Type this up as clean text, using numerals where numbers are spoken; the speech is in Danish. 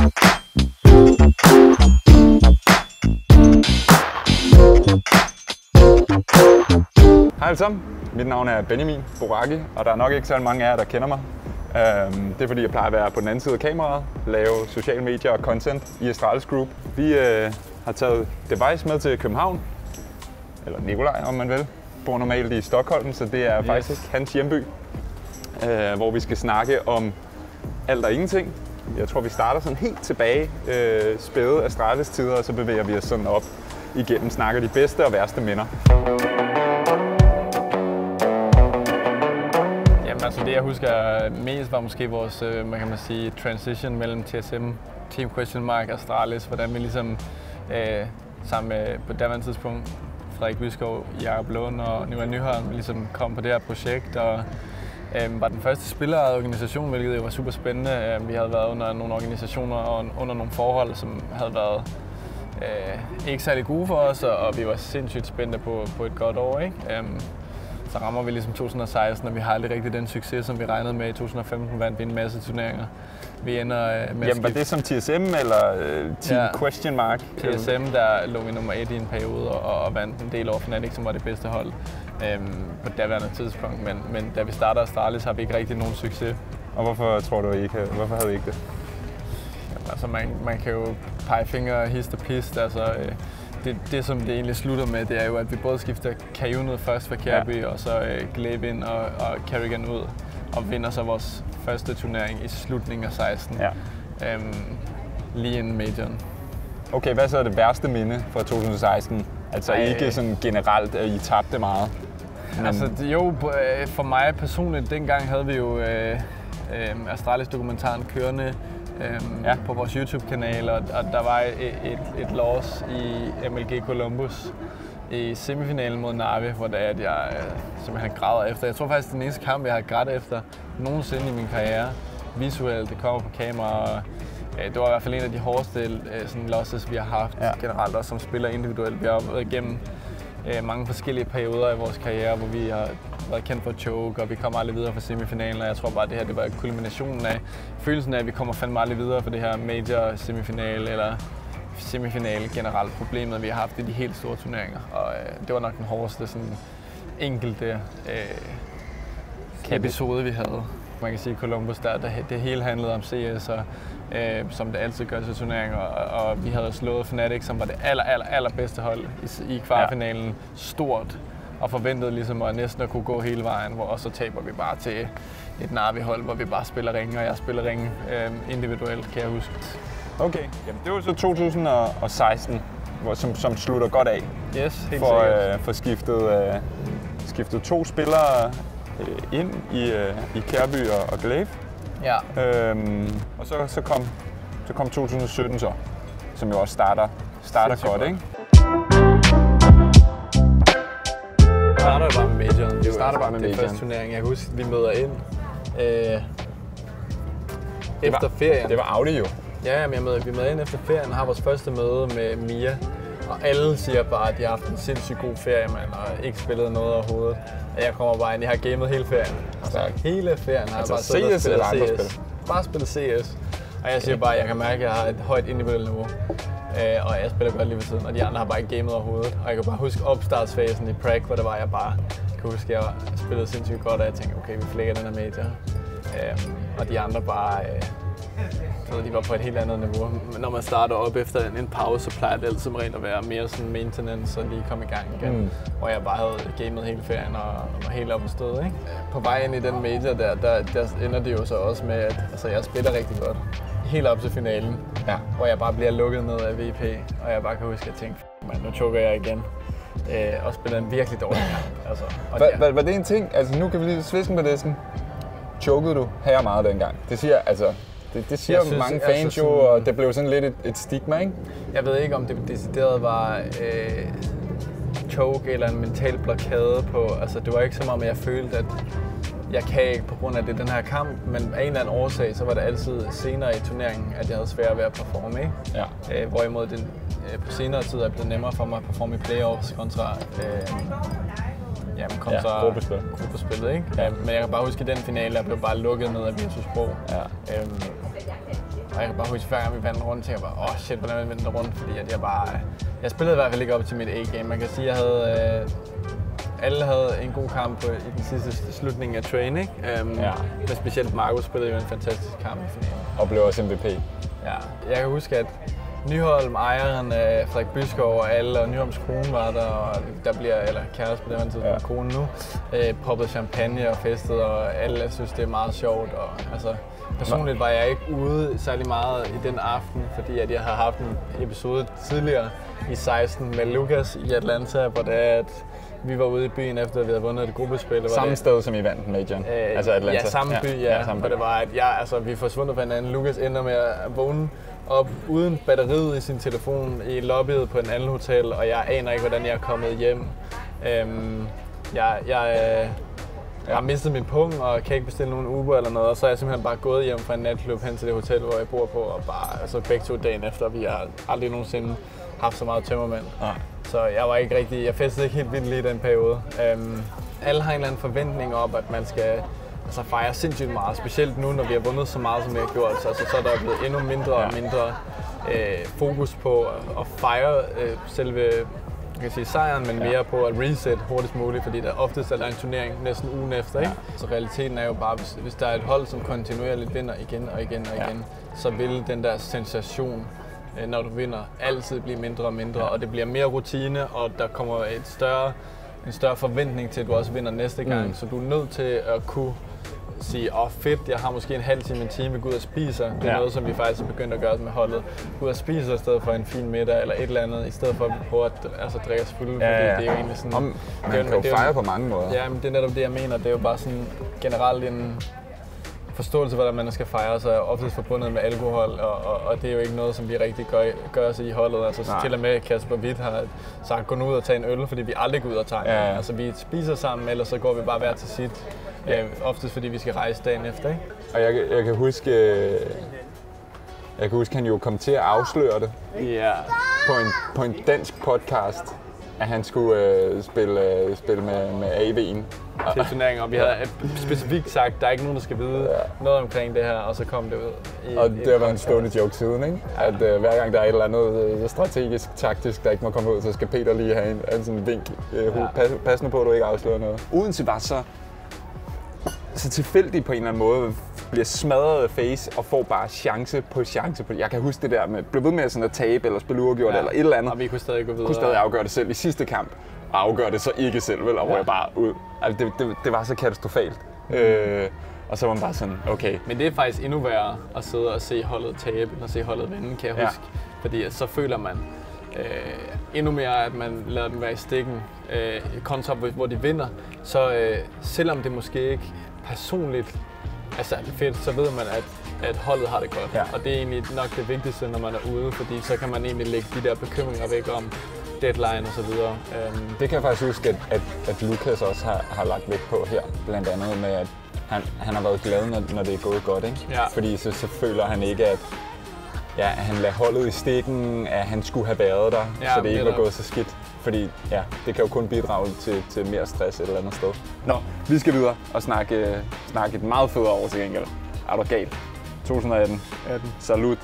Hej alle sammen, mit navn er Benjamin Boraki, og der er nok ikke så mange af jer, der kender mig. Det er fordi, jeg plejer at være på den anden side af kameraet, lave sociale medier og content i Astralis Group. Vi har taget Device med til København, eller Nikolaj om man vil. Bor normalt i Stockholm, så det er faktisk hans hjemby, hvor vi skal snakke om alt og ingenting. Jeg tror, vi starter sådan helt tilbage, spæde Astralis tider, og så bevæger vi os sådan op igennem, snakker de bedste og værste minder. Altså det jeg husker mest var måske vores, man kan sige, transition mellem TSM, Team Question Mark og Astralis, hvordan vi ligesom sammen med på daværende tidspunkt Frederik Byskov, Jakob Lund og Nikolaj Nyholm ligesom kom på det her projekt og var den første spillerejede organisation, hvilket jo var super spændende. Vi havde været under nogle organisationer og under nogle forhold, som havde været ikke særlig gode for os, og vi var sindssygt spændte på et godt år, ikke? Så rammer vi ligesom 2016, og vi har aldrig rigtig den succes, som vi regnede med i 2015, vandt vi en masse turneringer. Vi ender med Jamen, var det som TSM eller Team Question Mark? TSM, der lå vi nummer 1 i en periode og vandt en del over Fnatic, som var det bedste hold på daværende tidspunkt. Men da vi starter Astralis, har vi ikke rigtig nogen succes. Og hvorfor tror du hvorfor havde I ikke det? Jamen, altså man kan jo pege fingre hist og pist. Altså, det som det egentlig slutter med, det er jo, at vi både skifter Kayun ud først for Kirby, og så Glaive ind og Karrigan ud, og vinder så vores første turnering i slutningen af 16, lige inden majoren. Okay, hvad så er det værste minde fra 2016? Altså ikke sådan generelt, at I tabte meget? Men... Altså jo, for mig personligt, dengang havde vi jo Astralis-dokumentaren kørende, på vores YouTube-kanal, og der var et loss i MLG Columbus i semifinalen mod Navi, hvor jeg simpelthen græder efter. Jeg tror faktisk, det er den eneste kamp, jeg har grædt efter nogensinde i min karriere. Visuelt, det kommer på kamera, og det var i hvert fald en af de hårdeste losses, vi har haft generelt, også som spiller individuelt. Vi har været igennem mange forskellige perioder i vores karriere, hvor vi har været kendt for choke, og vi kommer aldrig videre fra semifinalen, og jeg tror bare, at det her det var kulminationen af følelsen af, at vi kommer fandme aldrig videre for det her major semifinale, eller semifinale generelt problemet, vi har haft i de helt store turneringer. Og det var nok den hårdeste sådan, enkelte episode, vi havde. Man kan sige, at Columbus, det hele handlede om CS, og, som det altid gør til turneringer, og vi havde slået Fnatic, som var det allerbedste hold i kvartfinalen, stort, og forventede ligesom at næsten at kunne gå hele vejen, og så taber vi bare til et Navi-hold, hvor vi bare spiller ringe, og jeg spiller ringe individuelt, kan jeg huske. Okay, jamen, det var så 2016, som slutter godt af. Yes, helt sikkert. For skiftet 2 spillere ind i Kirby og Glaive. Ja. Og så kom 2017 så, som jo også starter godt, ikke? Vi starter bare med majoren. Vi starter bare med majoren. Det første turnering. Jeg kan huske, vi møder ind efter ferien. Det var Audi jo. Ja, men vi møder ind efter ferien og har vores første møde med Mia. Og alle siger bare, at de har haft en sindssygt god ferie, man, og ikke spillet noget overhovedet. Og jeg kommer bare ind, jeg har gamet hele ferien. Altså, hele ferien har jeg bare siddet og spillet CS. Bare spillet CS. Og jeg siger bare, at jeg kan mærke, at jeg har et højt individuelt niveau. Og jeg spiller godt lige ved siden, og de andre har bare ikke gamet overhovedet. Og jeg kan bare huske opstartsfasen i Prague, hvor det var, jeg bare kan huske, at jeg spillede sindssygt godt, og jeg tænkte, okay, vi flækker den her major. Og de andre bare, de var på et helt andet niveau. Når man starter op efter en pause, så plejer det altid som regel at være mere sådan maintenance og lige komme i gang igen. Hvor jeg bare havde gamet hele ferien og var helt oppe at støde, ikke? På vej ind i den major der ender det jo så også med, at jeg spiller rigtig godt. Helt op til finalen, hvor jeg bare bliver lukket ned af VP, og jeg bare kan huske, at jeg tænkte, nu choker jeg igen. Og spiller en virkelig dårlig kamp. Altså, var det en ting? Altså nu kan vi lige svisken på det sådan. Chokede du her meget dengang? Det siger det siger synes, mange fans jo, og det blev sådan lidt et stigma, ikke? Jeg ved ikke, om det decideret var choke eller en mental blokade på. Altså det var ikke som om, jeg følte, at jeg kan ikke på grund af det den her kamp, men af en eller anden årsag, så var det altid senere i turneringen, at jeg havde svært ved at performe, ikke? Ja. Hvorimod det på senere tid er blevet nemmere for mig at performe i playoffs kontra gruppespillet, ikke? Ja. Men jeg kan bare huske, at den finale, jeg blev bare lukket ned af Virtus Pro. Ja. jeg kan bare huske, hver gang vi vandt rundt, tænkte jeg bare, shit, hvordan vi vandt rundt, fordi at jeg spillede i hvert fald ikke op til mit A-game. Man kan sige, at alle havde en god kamp i den sidste slutning af train, ikke? Men specielt Marco spillede jo en fantastisk kamp i finalen. Og blev også MVP. Ja, jeg kan huske, at Nyholm, ejeren, Frederik Byskov og alle, og Nyholms kone var der, og der bliver, eller kæreste på det her tidspunkt, kone nu, poppede champagne og festede, og alle synes, det er meget sjovt. Og, altså, personligt var jeg ikke ude særlig meget i den aften, fordi at jeg havde haft en episode tidligere i 16 med Lukas i Atlanta, hvor det er, at vi var ude i byen efter, at vi havde vundet et gruppespil. Samme sted som I vandt majoren? Altså Atlanta? Ja, samme by, ja. Hvor det var, at vi forsvundet fra hinanden. Lukas ender med at vågne op uden batteriet i sin telefon i lobbyet på en anden hotel, og jeg aner ikke, hvordan jeg er kommet hjem. Jeg har mistet min pung og kan ikke bestille nogen Uber eller noget, og så er jeg simpelthen bare gået hjem fra en natklub hen til det hotel, hvor jeg bor på, og bare altså begge 2 dagen efter, vi har aldrig nogensinde haft så meget tømmermænd. Så jeg festede ikke helt vildt lige i den periode. Alle har en eller anden forventning om, at man skal fejre sindssygt meget, specielt nu, når vi har vundet så meget, som vi har gjort. Så er der blevet endnu mindre og mindre fokus på at fejre selve sejren, men mere på at reset hurtigst muligt, fordi der oftest er der en turnering næsten ugen efter. Ikke? Så realiteten er jo bare, hvis der er et hold, som kontinuerligt vinder igen og igen og igen, så vil den der sensation, når du vinder, altid blive mindre og mindre, og det bliver mere rutine, og der kommer en større forventning til, at du også vinder næste gang. Så du er nødt til at kunne sige, fedt, jeg har måske en halv time, en time, gå ud og spiser. Det er noget, som vi faktisk er begyndt at gøre med holdet. Gå ud og spiser i stedet for en fin middag eller et eller andet, i stedet for at vi prøver at drikke os fulde, fordi det er jo egentlig sådan... Man kan jo fejre på mange måder. Ja, men det er netop det, jeg mener. Det er jo bare sådan generelt en forståelse, hvordan man skal fejre sig, er oftest forbundet med alkohol, og det er jo ikke noget, som vi rigtig gør os i holdet. Altså til og med Kasper Witt har sagt, gå nu ud og tage en øl, fordi vi aldrig går ud og tager en øl. Altså vi spiser sammen, eller så går vi bare hver til sit. Oftest fordi vi skal rejse dagen efter, ikke? Og jeg kan huske, han jo kom til at afsløre det på en dansk podcast, at han skulle spille med AV'en. Til turneringen, og vi havde specifikt sagt, at der er ikke nogen, der skal vide noget omkring det her, og så kom det ud. Og det har været en stående joke siden, ikke? At hver gang der er et eller andet strategisk, taktisk, der ikke må komme ud, så skal Peter lige have en sådan en vink. Pas nu på, at du ikke afslører noget. Odense var så tilfældigt på en eller anden måde, bliver smadret af face og får bare chance på chance. Jeg kan huske det der med, blive ved med sådan at tabe eller spille uafgjort eller et eller andet. Og vi kunne stadig gå videre. Kunne stadig afgøre det selv i sidste kamp. Og afgøre det så ikke selv, vel? Og røg bare ud. Altså det var så katastrofalt. Og så var man bare sådan, okay. Men det er faktisk endnu værre at sidde og se holdet tabe, end at se holdet vinde, kan jeg huske. Fordi så føler man endnu mere, at man lader dem være i stikken. Kontra hvor de vinder, så selvom det måske ikke personligt er særlig fedt, så ved man, at holdet har det godt. Og det er egentlig nok det vigtigste, når man er ude, fordi så kan man egentlig lægge de der bekymringer væk om deadline og så videre. Det kan jeg faktisk huske, at Lukas også har lagt vægt på her, blandt andet med, at han har været glad, når det er gået godt, ikke? Fordi så føler han ikke, at han lader holdet i stikken, at han skulle have været der, så det ikke var gået så skidt. Fordi det kan jo kun bidrage til mere stress et eller andet sted. Nå, vi skal videre og snakke et meget federe år til gengæld. Er du galt? 2018. Salut.